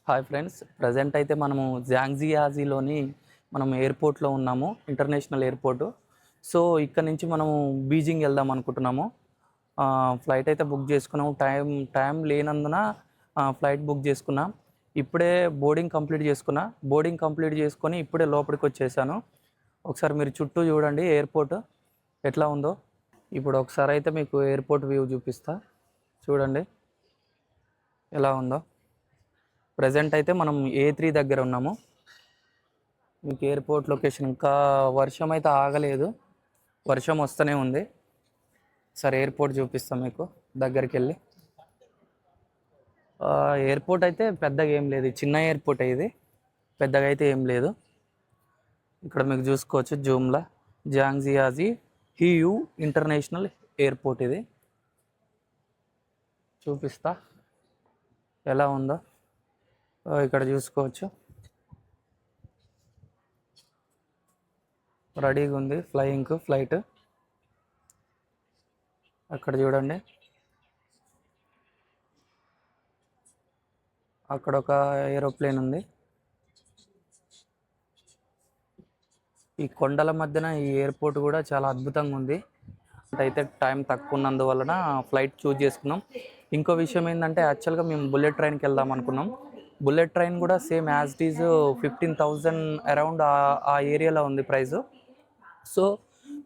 Hi friends, present అయితే మనము జాంగ్జియాజీలోని మనం ఎయిర్పోర్ట్లో ఉన్నాము, ఇంటర్నేషనల్ ఎయిర్పోర్టు. సో ఇక్కడ నుంచి మనము బీజింగ్ వెళ్దాం అనుకుంటున్నాము. ఫ్లైట్ అయితే బుక్ చేసుకున్నాము. టైం లేనందున ఫ్లైట్ బుక్ చేసుకున్నా. ఇప్పుడే బోర్డింగ్ కంప్లీట్ చేసుకొని ఇప్పుడే లోపలికి వచ్చేసాను. ఒకసారి మీరు చుట్టూ చూడండి ఎయిర్పోర్ట్ ఎట్లా ఉందో. ఇప్పుడు ఒకసారి అయితే మీకు ఎయిర్పోర్ట్ వ్యూ చూపిస్తా, చూడండి ఎలా ఉందో. ప్రజెంట్ అయితే మనం A3 దగ్గర ఉన్నాము. మీకు ఎయిర్పోర్ట్ లొకేషన్ ఇంకా వర్షం అయితే ఆగలేదు, వర్షం వస్తూనే ఉంది. సరే ఎయిర్పోర్ట్ చూపిస్తాం మీకు దగ్గరికి వెళ్ళి. ఎయిర్పోర్ట్ అయితే పెద్దగా ఏం లేదు, చిన్న ఎయిర్పోర్ట్ ఇది, పెద్దగా అయితే ఏం లేదు. ఇక్కడ మీకు చూసుకోవచ్చు జూమ్లా జాంగ్జియాజీ హియూ ఇంటర్నేషనల్ ఎయిర్పోర్ట్ ఇది చూపిస్తా ఎలా ఉందో. ఇక్కడ చూసుకోవచ్చు రెడీగా ఉంది ఫ్లైట్. అక్కడ చూడండి, అక్కడ ఒక ఏరోప్లేన్ ఉంది. ఈ కొండల మధ్యన ఈ ఎయిర్పోర్ట్ కూడా చాలా అద్భుతంగా ఉంది. అయితే టైం తక్కువ ఉన్నందువలన ఫ్లైట్ చూజ్ చేసుకున్నాం. ఇంకో విషయం ఏంటంటే యాక్చువల్గా మేము బుల్లెట్ ట్రైన్కి వెళ్దాం అనుకున్నాం. బుల్లెట్ ట్రైన్ కూడా same as it is 15,000 around ఆ ఏరియాలో ఉంది ప్రైజు. సో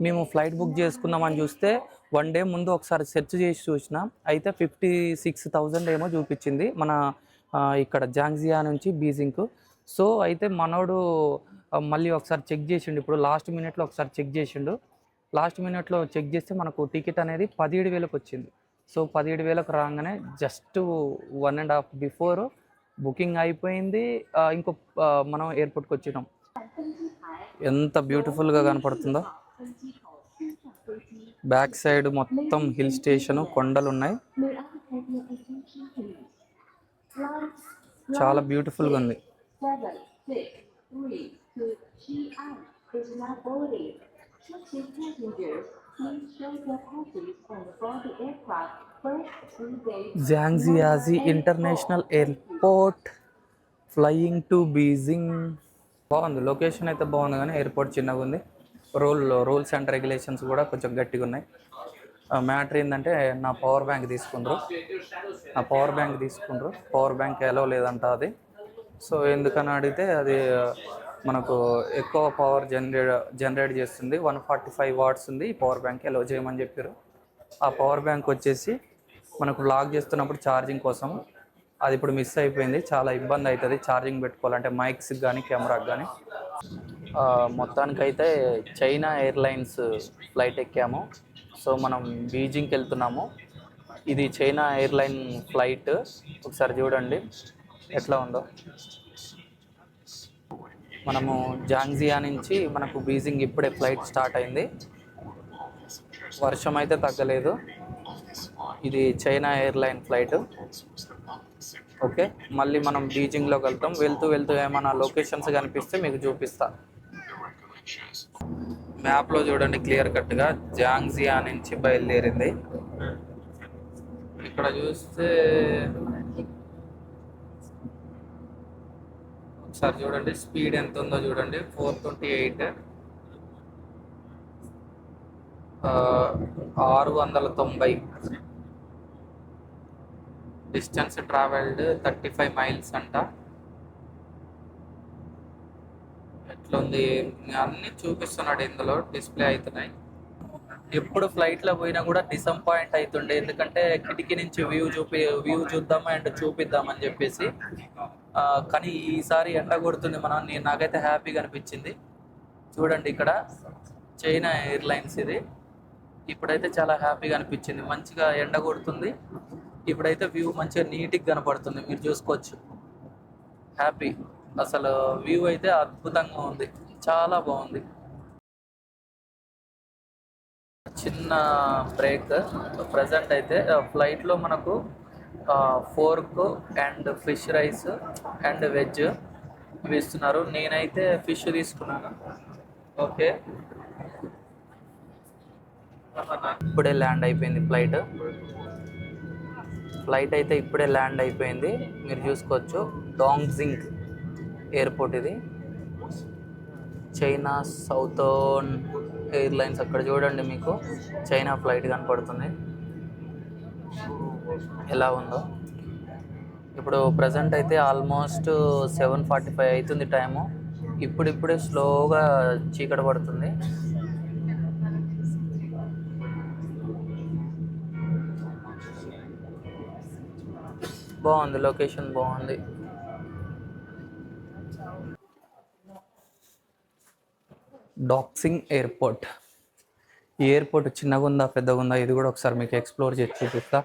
మేము ఫ్లైట్ బుక్ చేసుకుందామని చూస్తే వన్ డే ముందు ఒకసారి సెర్చ్ చేసి చూసిన, అయితే 56,000 ఏమో చూపించింది మన ఇక్కడ జాంగ్జియా నుంచి బీజింగ్కు. సో అయితే మనోడు మళ్ళీ ఒకసారి చెక్ చేసిండు, ఇప్పుడు లాస్ట్ మినిట్లో ఒకసారి చెక్ చేసిండు. లాస్ట్ మినిట్లో చెక్ చేస్తే మనకు టికెట్ అనేది 17,000కి వచ్చింది. సో 17,000కి రాగానే జస్ట్ 1.5 బిఫోర్ బుకింగ్ అయిపోయింది. ఇంకో మనం ఎయిర్పోర్ట్కి వచ్చినాం. ఎంత బ్యూటిఫుల్గా కనపడుతుందో. బ్యాక్ సైడ్ మొత్తం హిల్ స్టేషన్, కొండలు ఉన్నాయి, చాలా బ్యూటిఫుల్గా ఉంది. Zhangjiajie international airport flying to Beijing. బాగుంది, లొకేషన్ అయితే బాగుంది కానీ ఎయిర్పోర్ట్ చిన్నగా ఉంది. రూల్స్ అండ్ రెగ్యులేషన్స్ కూడా కొంచెం గట్టిగా ఉన్నాయి. మ్యాటర్ ఏంటంటే నా పవర్ బ్యాంక్ తీసుకుండ్రు, పవర్ బ్యాంక్ ఎలో లేదంట అది. సో ఎందుకని అడిగితే అది మనకు ఎక్కువ పవర్ జనరేట్ చేస్తుంది, 145 వాట్స్ ఉంది, ఈ పవర్ బ్యాంక్ ఎలో చేయమని చెప్పారు. ఆ పవర్ బ్యాంక్ వచ్చేసి మనకు లాక్ చేస్తున్నప్పుడు ఛార్జింగ్ కోసం, అది ఇప్పుడు మిస్ అయిపోయింది. చాలా ఇబ్బంది అవుతుంది ఛార్జింగ్ పెట్టుకోవాలంటే, మైక్స్కి కానీ కెమెరాకి కానీ. మొత్తానికైతే చైనా ఎయిర్లైన్స్ ఫ్లైట్ ఎక్కాము. సో మనం బీజింగ్కి వెళ్తున్నాము. ఇది చైనా ఎయిర్లైన్ ఫ్లైట్, ఒకసారి చూడండి ఎట్లా ఉందో. మనము జాంగ్జియా నుంచి మనకు బీజింగ్ ఇప్పుడే ఫ్లైట్ స్టార్ట్ అయింది. వర్షం అయితే తగ్గలేదు. ఇది చైనా ఎయిర్లైన్ ఫ్లైట్. ఓకే, మళ్ళీ మనం బీజింగ్లోకి వెళ్తాం. వెళ్తూ ఏమైనా లొకేషన్స్ కనిపిస్తే మీకు చూపిస్తా. మ్యాప్లో చూడండి క్లియర్ కట్గా జాంగ్జియా నుంచి బయలుదేరింది. ఇక్కడ చూస్తే ఒకసారి చూడండి స్పీడ్ ఎంత ఉందో చూడండి, 428, 690. డిస్టెన్స్ ట్రావెల్డ్ 35 మైల్స్ అంట. ఎట్లుంది అన్నీ చూపిస్తున్నాడు ఇందులో, డిస్ప్లే అవుతున్నాయి. ఎప్పుడు ఫ్లైట్లో పోయినా కూడా డిసప్పాయింట్ అవుతుండే, ఎందుకంటే కిటికీ నుంచి వ్యూ చూద్దామా అండ్ చూపిద్దామని చెప్పేసి. కానీ ఈసారి ఎండ కొడుతుంది, నాకైతే హ్యాపీగా అనిపించింది. చూడండి ఇక్కడ చైనా ఎయిర్లైన్స్ ఇది. ఇప్పుడైతే చాలా హ్యాపీగా అనిపించింది, మంచిగా ఎండ కొడుతుంది. ఇప్పుడైతే వ్యూ మంచిగా నీట్గా కనపడుతుంది, మీరు చూసుకోవచ్చు. హ్యాపీ, అసలు వ్యూ అయితే అద్భుతంగా ఉంది, చాలా బాగుంది. చిన్న బ్రేక్. ప్రజెంట్ అయితే ఫ్లైట్లో మనకు fork and fish rice and veg ఇవి ఇస్తున్నారు. నేనైతే ఫిష్ తీసుకున్నాను. ఓకే, ఇప్పుడే ల్యాండ్ అయిపోయింది ఫ్లైట్. ఫ్లైట్ అయితే ఇప్పుడే ల్యాండ్ అయిపోయింది, మీరు చూసుకోవచ్చు. డాంగ్జింగ్ ఎయిర్పోర్ట్ ఇది, చైనా సౌతర్న్ ఎయిర్లైన్స్. అక్కడ చూడండి, మీకు చైనా ఫ్లైట్ కనపడుతుంది ఎలా ఉందో. ఇప్పుడు ప్రజెంట్ అయితే ఆల్మోస్ట్ 7:45 అవుతుంది టైము. ఇప్పుడిప్పుడే స్లోగా చీకటి పడుతుంది. బాగుంది, లొకేషన్ బాగుంది. Daxing airport. ఈ ఎయిర్పోర్ట్ చిన్నగా ఉందా పెద్దగా ఉందా ఇది కూడా ఒకసారి మీకు ఎక్స్ప్లోర్ చేసి చూపిస్తా.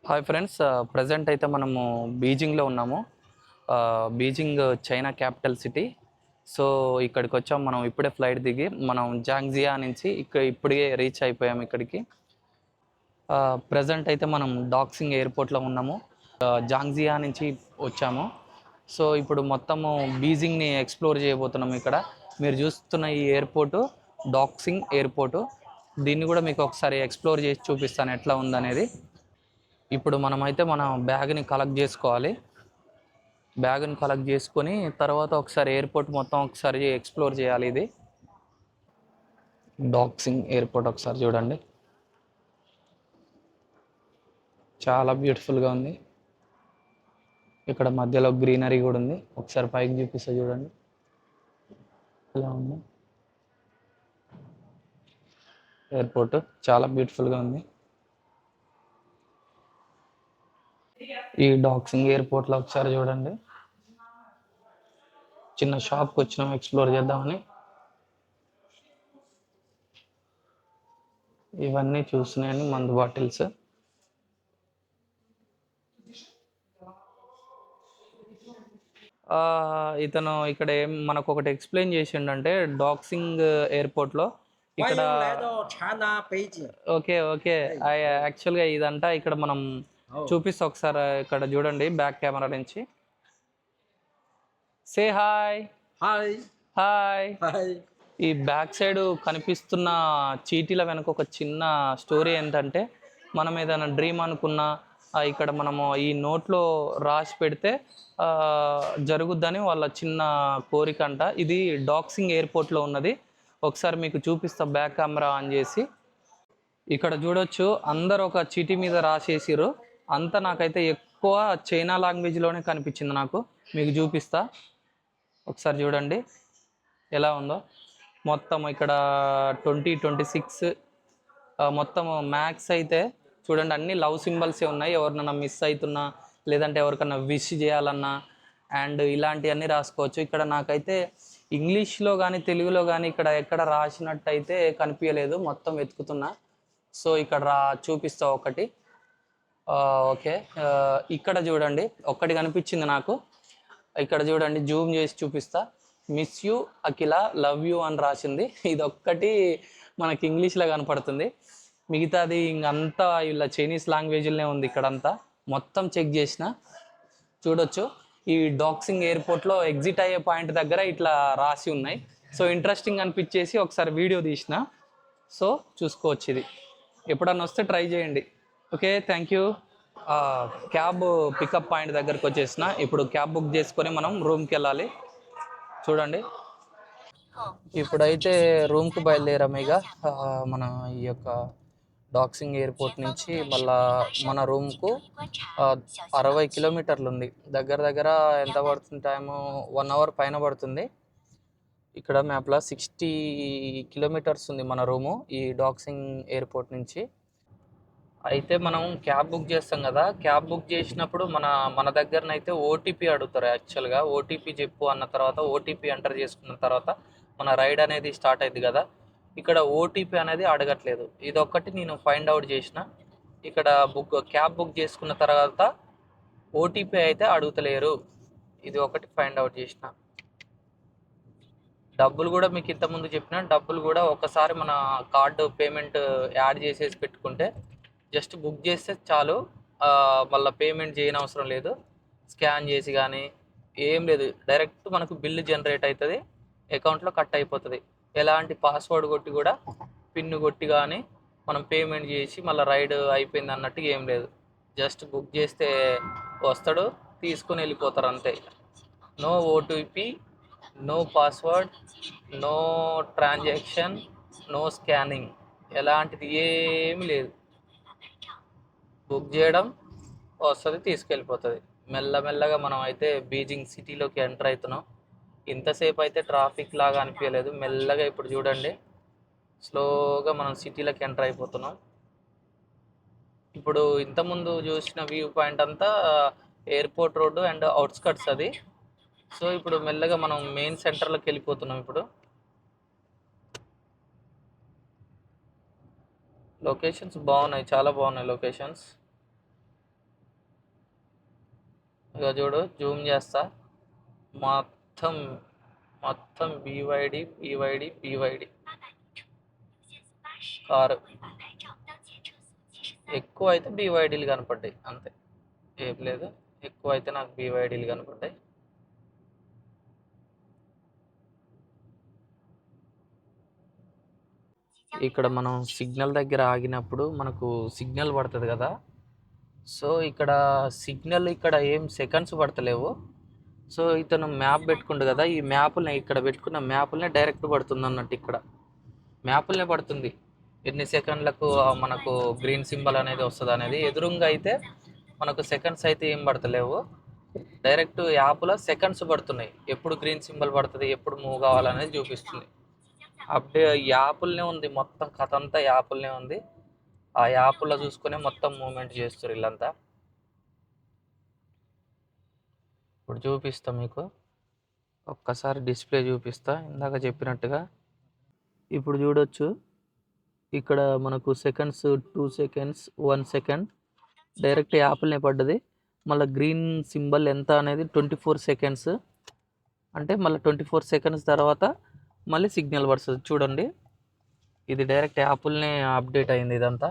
హాయ్ ఫ్రెండ్స్, ప్రజెంట్ అయితే మనము బీజింగ్లో ఉన్నాము. Beijing China capital city. So ఇక్కడికి వచ్చాం మనం. ఇప్పుడే ఫ్లైట్ దిగి మనం జాంగ్జియా నుంచి ఇప్పుడే రీచ్ అయిపోయాము ఇక్కడికి. ప్రజెంట్ అయితే మనం డాక్సింగ్ ఎయిర్పోర్ట్లో ఉన్నాము. జాంగ్జియా నుంచి వచ్చాము. సో ఇప్పుడు మొత్తము బీజింగ్ని ఎక్స్ప్లోర్ చేయబోతున్నాము. ఇక్కడ మీరు చూస్తున్న ఈ ఎయిర్పోర్టు డాక్సింగ్ ఎయిర్పోర్టు. దీన్ని కూడా మీకు ఒకసారి ఎక్స్ప్లోర్ చేసి చూపిస్తాను ఎట్లా ఉందనేది. ఇప్పుడు మనమైతే మన బ్యాగ్ని కలెక్ట్ చేసుకోవాలి. బ్యాగ్ని కలెక్ట్ చేసుకొని తర్వాత ఒకసారి ఎయిర్పోర్ట్ మొత్తం ఒకసారి ఎక్స్ప్లోర్ చేయాలి. ఇది డాక్సింగ్ ఎయిర్పోర్ట్, ఒకసారి చూడండి, చాలా బ్యూటిఫుల్గా ఉంది. ఇక్కడ మధ్యలో గ్రీనరీ కూడా ఉంది. ఒకసారి పైకి చూపిస్తా చూడండి ఎలా ఉంది. ఎయిర్పోర్ట్ చాలా బ్యూటిఫుల్గా ఉంది. ఈ డాక్సింగ్ ఎయిర్పోర్ట్లో ఒకసారి చూడండి, చిన్న షాప్కి వచ్చినాం ఎక్స్ప్లోర్ చేద్దామని. ఇవన్నీ చూస్తున్నాయని మందు బాటిల్స్. ఇతను ఇక్కడ మనకు ఒకటి ఎక్స్ప్లెయిన్ చేసిండంటే డాక్సింగ్ ఎయిర్పోర్ట్లో ఇక్కడ ఓకే ఓకే యాక్చువల్గా ఇదంట ఇక్కడ మనం చూపిస్తా ఒకసారి. ఇక్కడ చూడండి బ్యాక్ కెమెరా నుంచి. Say hi. Hi hi. Hi. ఈ బ్యాక్ సైడ్ కనిపిస్తున్న చీటీల వెనక ఒక చిన్న స్టోరీ ఏంటంటే, మనం ఏదైనా డ్రీమ్ అనుకున్నా ఇక్కడ మనము ఈ నోట్లో రాసి పెడితే జరుగుద్దని వాళ్ళ చిన్న కోరిక అంట. ఇది డాక్సింగ్ ఎయిర్పోర్ట్లో ఉన్నది. ఒకసారి మీకు చూపిస్తా బ్యాక్ కెమెరా ఆన్ చేసి. ఇక్కడ చూడొచ్చు అందరు ఒక చీటీ మీద రాసేసిరు. అంతా నాకైతే ఎక్కువ చైనా లాంగ్వేజ్లోనే కనిపించింది నాకు. మీకు చూపిస్తా ఒకసారి చూడండి ఎలా ఉందో. మొత్తం ఇక్కడ 2026 మొత్తం మ్యాక్స్ అయితే చూడండి అన్ని లవ్ సింబల్సే ఉన్నాయి. ఎవరినన్నా మిస్ అవుతున్నా లేదంటే ఎవరికన్నా విష్ చేయాలన్నా అండ్ ఇలాంటివన్నీ రాసుకోవచ్చు. ఇక్కడ నాకైతే ఇంగ్లీష్లో కానీ తెలుగులో కానీ ఇక్కడ ఎక్కడ రాసినట్టు అయితే కనిపించలేదు, మొత్తం వెతుకుతున్నా. సో ఇక్కడ చూపిస్తా ఒకటి. ఓకే, ఇక్కడ చూడండి ఒక్కటి కనిపించింది నాకు. ఇక్కడ చూడండి జూమ్ చేసి చూపిస్తా. Miss you Akhila, love you అని రాసింది. ఇది ఒక్కటి మనకి ఇంగ్లీష్లో కనపడుతుంది. మిగతాది ఇంకంతా ఇలా చైనీస్ లాంగ్వేజ్లోనే ఉంది. ఇక్కడంతా మొత్తం చెక్ చేసిన చూడొచ్చు. ఈ డాక్సింగ్ ఎయిర్పోర్ట్లో ఎగ్జిట్ అయ్యే పాయింట్ దగ్గర ఇట్లా రాసి ఉన్నాయి. సో ఇంట్రెస్టింగ్ అనిపించేసి ఒకసారి వీడియో తీసిన. సో చూసుకోవచ్చు. ఇది ఎప్పుడన్నా వస్తే ట్రై చేయండి. Okay, thank you. Cab pickup point దగ్గరకు వచ్చేసిన. ఇప్పుడు క్యాబ్ బుక్ చేసుకొని మనం రూమ్కి వెళ్ళాలి. చూడండి ఇప్పుడైతే రూమ్కి బయలుదేరాము. ఇక మన ఈ యొక్క డాక్సింగ్ ఎయిర్పోర్ట్ నుంచి మళ్ళా మన రూమ్కు 60 కిలోమీటర్లు ఉంది. దగ్గర దగ్గర ఎంత పడుతుంది టైము? 1 అవర్ పైన పడుతుంది. ఇక్కడ మ్యాప్లో 60 కిలోమీటర్స్ ఉంది మన రూము ఈ డాక్సింగ్ ఎయిర్పోర్ట్ నుంచి. అయితే మనం క్యాబ్ బుక్ చేస్తాం కదా, క్యాబ్ బుక్ చేసినప్పుడు మన దగ్గరనైతే ఓటీపీ అడుగుతారు. యాక్చువల్గా ఓటీపీ చెప్పు అన్న తర్వాత ఓటీపీ ఎంటర్ చేసుకున్న తర్వాత మన రైడ్ అనేది స్టార్ట్ అయింది కదా. ఇక్కడ ఓటీపీ అనేది అడగట్లేదు. ఇదొక్కటి నేను ఫైండ్ అవుట్ చేసిన. ఇక్కడ క్యాబ్ బుక్ చేసుకున్న తర్వాత ఓటీపీ అయితే అడుగుతలేరు. ఇది ఒకటి ఫైండ్ అవుట్ చేసిన. డబ్బులు కూడా మీకు ఇంతకుముందు చెప్పిన డబ్బులు కూడా ఒకసారి మన కార్డు పేమెంట్ యాడ్ చేసేసి పెట్టుకుంటే జస్ట్ బుక్ చేస్తే చాలు, మళ్ళీ పేమెంట్ చేయనవసరం లేదు. స్కాన్ చేసి కానీ ఏం లేదు, డైరెక్ట్ మనకు బిల్లు జనరేట్ అవుతుంది, అకౌంట్లో కట్ అయిపోతుంది. ఎలాంటి పాస్వర్డ్ కొట్టి కూడా, పిన్ కొట్టి కానీ మనం పేమెంట్ చేసి మళ్ళీ రైడ్ అయిపోయింది అన్నట్టు ఏం లేదు. జస్ట్ బుక్ చేస్తే వస్తాడు, తీసుకొని వెళ్ళిపోతారు అంతే. No OTP, no password, no transaction, no scanning, ఎలాంటిది ఏమీ లేదు. బుక్ చేయడం, వస్తుంది, తీసుకెళ్ళిపోతుంది. మెల్లమెల్లగా మనం అయితే బీజింగ్ సిటీలోకి ఎంటర్ అవుతున్నాం. ఇంతసేపు అయితే ట్రాఫిక్ లాగా అనిపించలేదు, మెల్లగా ఇప్పుడు చూడండి స్లోగా మనం సిటీలోకి ఎంటర్ అయిపోతున్నాం. ఇప్పుడు ఇంతకుముందు చూసిన వ్యూ పాయింట్ అంతా ఎయిర్పోర్ట్ రోడ్డు అండ్ అవుట్స్కట్స్ అది. సో ఇప్పుడు మెల్లగా మనం మెయిన్ సెంటర్లోకి వెళ్ళిపోతున్నాం. ఇప్పుడు లొకేషన్స్ బాగున్నాయి, చాలా బాగున్నాయి లొకేషన్స్. ఇక చూడు, జూమ్ చేస్తా, మొత్తం మొత్తం బీవైడి బీవైడి బీవైడి కారు. ఎక్కువ అయితే బీవైడీలు కనపడ్డాయి అంతే, ఏం లేదు. ఎక్కువ అయితే నాకు బీవైడీలు కనపడ్డాయి. ఇక్కడ మనం సిగ్నల్ దగ్గర ఆగినప్పుడు మనకు సిగ్నల్ పడుతుంది కదా. సో ఇక్కడ సిగ్నల్ ఇక్కడ ఏం సెకండ్స్ పడతలేవు. సో ఇతను మ్యాప్ పెట్టుకుండు కదా, ఈ మ్యాప్ని ఇక్కడ పెట్టుకున్న మ్యాప్నే డైరెక్ట్ పడుతుంది అన్నట్టు. ఇక్కడ మ్యాప్లనే పడుతుంది ఎన్ని సెకండ్లకు మనకు గ్రీన్ సింబల్ అనేది వస్తుంది అనేది. ఎదురుగా అయితే మనకు సెకండ్స్ అయితే ఏం పడతలేవు, డైరెక్ట్ యాప్లో సెకండ్స్ పడుతున్నాయి. ఎప్పుడు గ్రీన్ సింబల్ పడుతుంది, ఎప్పుడు మూవ్ కావాలనేది చూపిస్తుంది. యాప్లనే ఉంది మొత్తం, కథ అంతా యాప్లనే ఉంది. ఆ యాప్లో చూసుకునే మొత్తం మూమెంట్ చేస్తారు వీళ్ళంతా. ఇప్పుడు చూపిస్తా మీకు, ఒక్కసారి డిస్ప్లే చూపిస్తా ఇందాక చెప్పినట్టుగా. ఇప్పుడు చూడొచ్చు, ఇక్కడ మనకు సెకండ్స్ 2 సెకండ్స్ 1 సెకండ్ డైరెక్ట్ యాప్లనే పడ్డది. మళ్ళీ గ్రీన్ సింబల్ ఎంత అనేది 24 సెకండ్స్, అంటే మళ్ళీ 24 సెకండ్స్ తర్వాత మళ్ళీ సిగ్నల్ పడుతుంది. చూడండి, ఇది డైరెక్ట్ యాప్లనే అప్డేట్ అయింది ఇదంతా.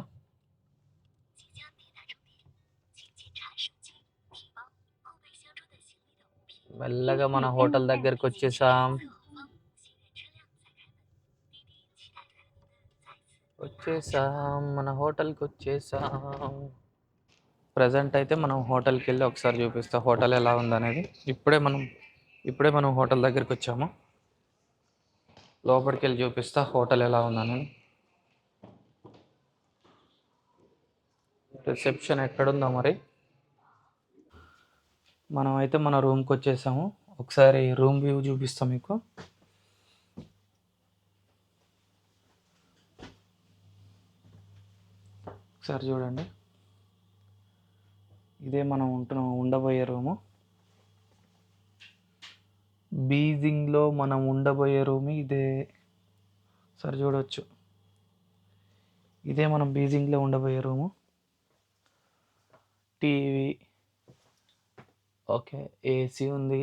మెల్లగా మన హోటల్ దగ్గరికి వచ్చేసాం. మన హోటల్కి వచ్చేసాం. ప్రజెంట్ అయితే మనం హోటల్కి వెళ్ళి ఒకసారి చూపిస్తా హోటల్ ఎలా ఉందనేది. ఇప్పుడే మనం హోటల్ దగ్గరికి వచ్చాము. లోపలికి వెళ్ళి చూపిస్తా హోటల్ ఎలా ఉందనేది. రిసెప్షన్ ఎక్కడుందో మరి. మనం అయితే మన రూమ్కి వచ్చేసాము. ఒకసారి రూమ్ వ్యూ చూపిస్తాం మీకు. ఒకసారి చూడండి, ఇదే మనం ఉండబోయే రూము. బీజింగ్లో మనం ఉండబోయే రూమ్ ఇదే. సరే చూడవచ్చు, ఇదే మనం బీజింగ్లో ఉండబోయే రూము. టీవీ, ఓకే, ఏసీ ఉంది,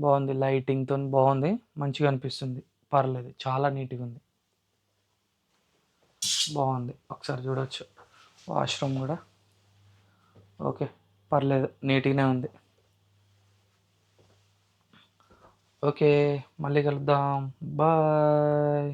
బాగుంది, లైటింగ్తో బాగుంది, మంచిగా అనిపిస్తుంది, పర్లేదు, చాలా నీట్గా ఉంది, బాగుంది. ఒకసారి చూడవచ్చు, వాష్రూమ్ కూడా ఓకే, పర్లేదు, నీట్గానే ఉంది. ఓకే, మళ్ళీ కలుద్దాం, బాయ్.